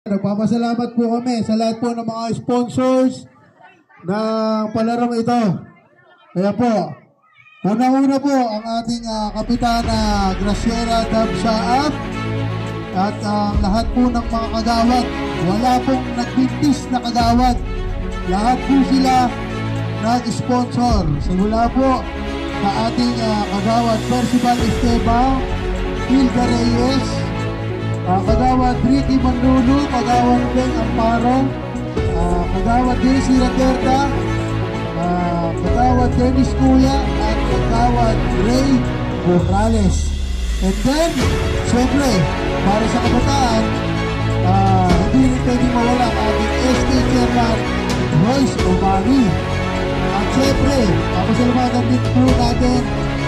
Nagpapasalamat po kami sa lahat po ng mga sponsors ng palarong ito. Kaya po, una-una po ang ating Kapitana Graciela Dabsaab at lahat po ng mga kagawad. Wala pong nagbintis na kagawad. Lahat po sila nag-sponsor. Simula po sa ating kagawad Percival Esteban, Hilda Reyes, kagawad Ricky Mandulo, kagawad Ben Amparo, kagawad Daisy Raterta, kagawad Dennis Kuya, at kagawad Ray Morales. And then, siyempre, para sa kabataan, hindi rin pwedeng mawala ang ating SK Chairman Royce Omani. At siyempre, papasalamatan din po natin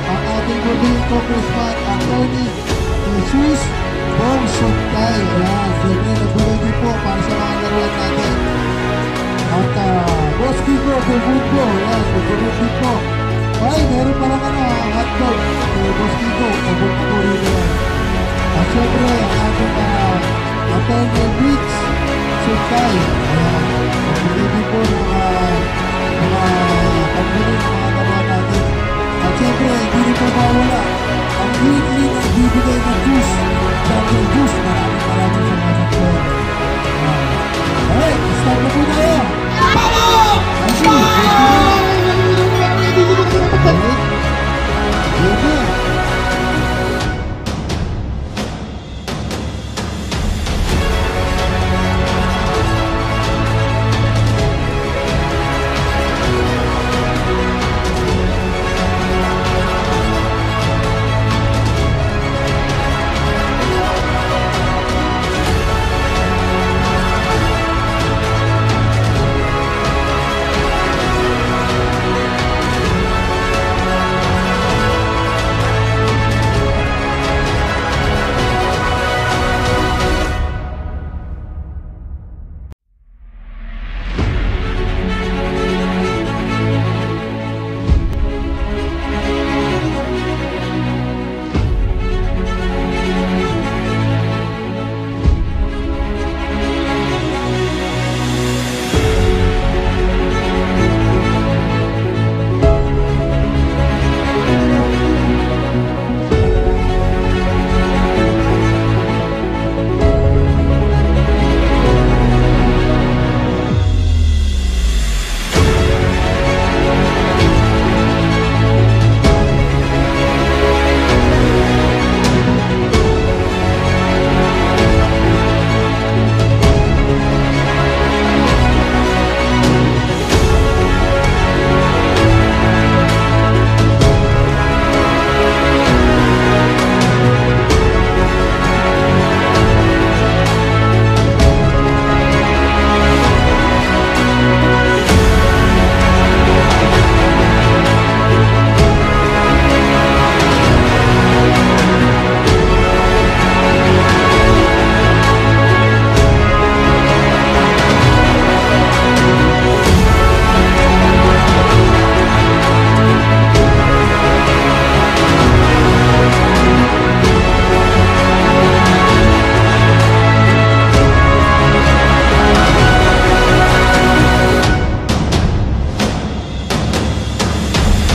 ang ating Building Congressman Attorney Jesus Bong Suntay. Ayan, siyempre nagbigay din po para sa mga laruan natin. At Boss Kiko Bulbundo, ayan, nagbigay din po. Ay, meron pa lang hotdog. Boss Kiko, abot po rin yan. At siyempre, ang ating Attorney Rich Suntay. Ayan, nagbigay din po ng mga pagbunin ng mga laruan natin. At siyempre, hindi rin po mawala ang weekly na bibigay ng juice. Dahil juice